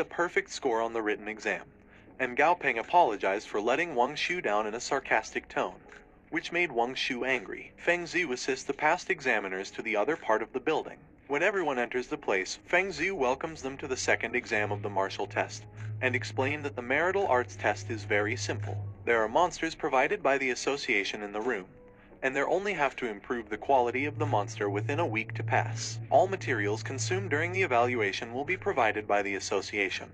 a perfect score on the written exam, and Gao Peng apologized for letting Wang Shu down in a sarcastic tone, which made Wang Shu angry. Feng Ziu assists the past examiners to the other part of the building. When everyone enters the place, Feng Ziu welcomes them to the second exam of the martial test, and explained that the marital arts test is very simple. There are monsters provided by the association in the room, and they only have to improve the quality of the monster within a week to pass. All materials consumed during the evaluation will be provided by the association,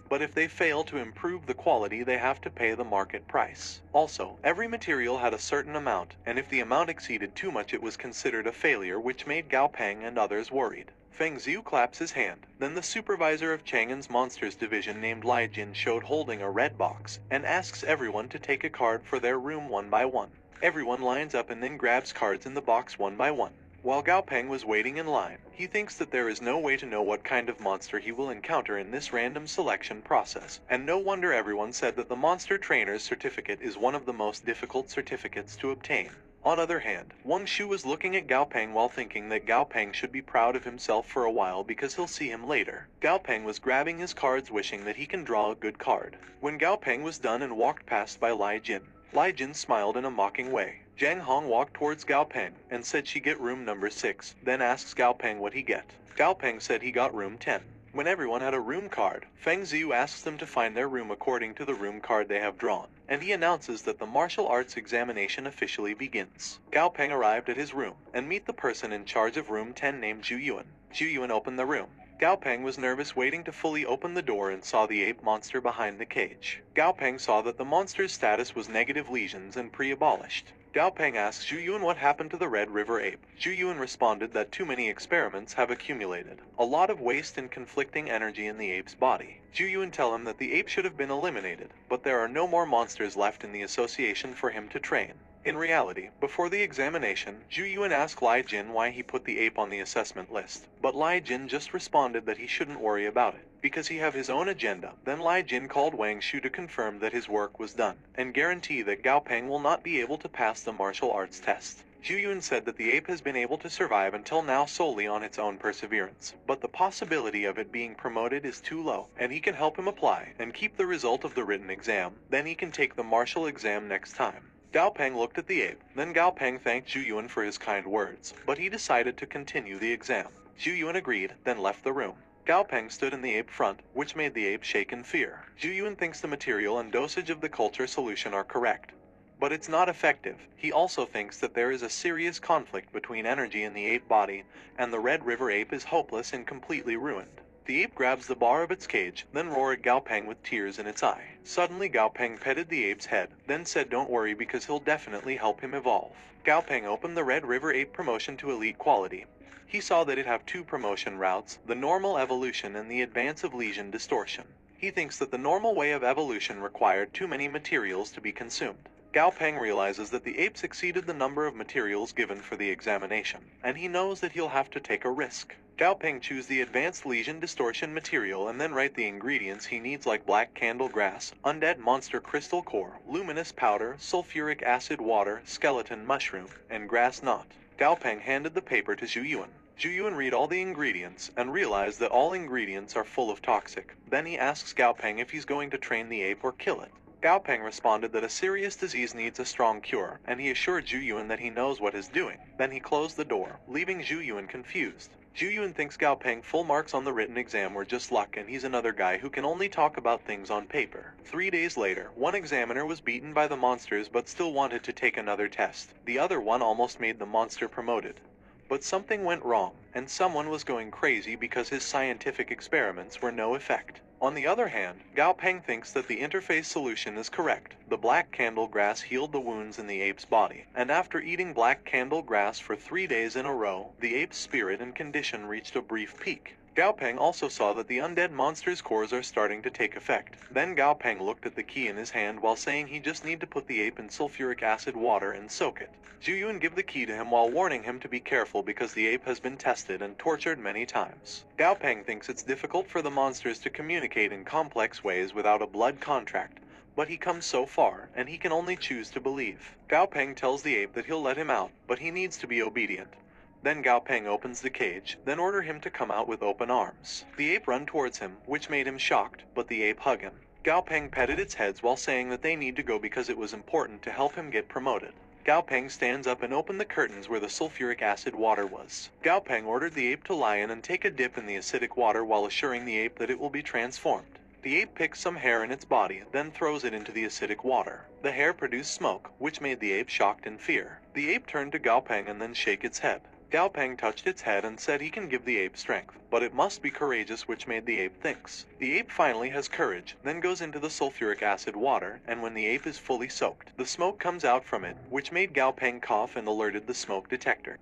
but if they fail to improve the quality, they have to pay the market price. Also, every material had a certain amount, and if the amount exceeded too much it was considered a failure, which made Gao Peng and others worried. Feng Ziu claps his hand. Then the supervisor of Chang'an's Monsters division named Lai Jin showed holding a red box, and asks everyone to take a card for their room one by one. Everyone lines up and then grabs cards in the box one by one. While Gao Peng was waiting in line, he thinks that there is no way to know what kind of monster he will encounter in this random selection process, and no wonder everyone said that the Monster Trainer's certificate is one of the most difficult certificates to obtain. On other hand, Wang Shu was looking at Gao Peng while thinking that Gao Peng should be proud of himself for a while because he'll see him later. Gao Peng was grabbing his cards wishing that he can draw a good card. When Gao Peng was done and walked past by Lai Jin smiled in a mocking way. Zhang Hong walked towards Gao Peng and said she get room number 6, then asks Gao Peng what he get. Gao Peng said he got room 10. When everyone had a room card, Feng Ziu asks them to find their room according to the room card they have drawn, and he announces that the martial arts examination officially begins. Gao Peng arrived at his room and meet the person in charge of room 10 named Zhu Yuan. Zhu Yuan opened the room. Gao Peng was nervous waiting to fully open the door and saw the ape monster behind the cage. Gao Peng saw that the monster's status was negative lesions and pre-abolished. Gao Peng asked Zhu Yuan what happened to the Red River ape. Zhu Yuan responded that too many experiments have accumulated a lot of waste and conflicting energy in the ape's body. Zhu Yuan tell him that the ape should have been eliminated, but there are no more monsters left in the association for him to train. In reality, before the examination, Zhu Yuan asked Lai Jin why he put the ape on the assessment list, but Lai Jin just responded that he shouldn't worry about it, because he have his own agenda. Then Lai Jin called Wang Shu to confirm that his work was done, and guarantee that Gao Peng will not be able to pass the martial arts test. Zhu Yuan said that the ape has been able to survive until now solely on its own perseverance, but the possibility of it being promoted is too low, and he can help him apply and keep the result of the written exam. Then he can take the martial exam next time. Gao Peng looked at the ape, then Gao Peng thanked Zhu Yuan for his kind words, but he decided to continue the exam. Zhu Yuan agreed, then left the room. Gao Peng stood in the ape front, which made the ape shake in fear. Zhu Yuan thinks the material and dosage of the culture solution are correct, but it's not effective. He also thinks that there is a serious conflict between energy in the ape body, and the Red River ape is hopeless and completely ruined. The ape grabs the bar of its cage, then roared at Gao Peng with tears in its eye. Suddenly Gao Peng petted the ape's head, then said don't worry because he'll definitely help him evolve. Gao Peng opened the Red River ape promotion to elite quality. He saw that it have two promotion routes, the normal evolution and the advance of lesion distortion. He thinks that the normal way of evolution required too many materials to be consumed. Gao Peng realizes that the apes exceeded the number of materials given for the examination, and he knows that he'll have to take a risk. Gao Peng choose the advanced lesion distortion material and then write the ingredients he needs like black candle grass, undead monster crystal core, luminous powder, sulfuric acid water, skeleton mushroom, and grass knot. Gao Peng handed the paper to Zhu Yuan. Zhu Yuan read all the ingredients and realized that all ingredients are full of toxic. Then he asks Gao Peng if he's going to train the ape or kill it. Gao Peng responded that a serious disease needs a strong cure, and he assured Zhu Yuan that he knows what he's doing. Then he closed the door, leaving Zhu Yuan confused. Zhu Yuan thinks Gao Peng full marks on the written exam were just luck and he's another guy who can only talk about things on paper. 3 days later, one examiner was beaten by the monsters but still wanted to take another test. The other one almost made the monster promoted. But something went wrong, and someone was going crazy because his scientific experiments were no effect. On the other hand, Gao Peng thinks that the interface solution is correct. The black candle grass healed the wounds in the ape's body, and after eating black candle grass for 3 days in a row, the ape's spirit and condition reached a brief peak. Gao Peng also saw that the undead monster's cores are starting to take effect. Then Gao Peng looked at the key in his hand while saying he just need to put the ape in sulfuric acid water and soak it. Zhu Yuan give the key to him while warning him to be careful because the ape has been tested and tortured many times. Gao Peng thinks it's difficult for the monsters to communicate in complex ways without a blood contract, but he comes so far, and he can only choose to believe. Gao Peng tells the ape that he'll let him out, but he needs to be obedient. Then Gao Peng opens the cage, then order him to come out with open arms. The ape run towards him, which made him shocked, but the ape hug him. Gao Peng petted its heads while saying that they need to go because it was important to help him get promoted. Gao Peng stands up and opened the curtains where the sulfuric acid water was. Gao Peng ordered the ape to lie in and take a dip in the acidic water while assuring the ape that it will be transformed. The ape picks some hair in its body, then throws it into the acidic water. The hair produced smoke, which made the ape shocked in fear. The ape turned to Gao Peng and then shake its head. Gao Peng touched its head and said he can give the ape strength, but it must be courageous, which made the ape thinks. The ape finally has courage, then goes into the sulfuric acid water, and when the ape is fully soaked, the smoke comes out from it, which made Gao Peng cough and alerted the smoke detector.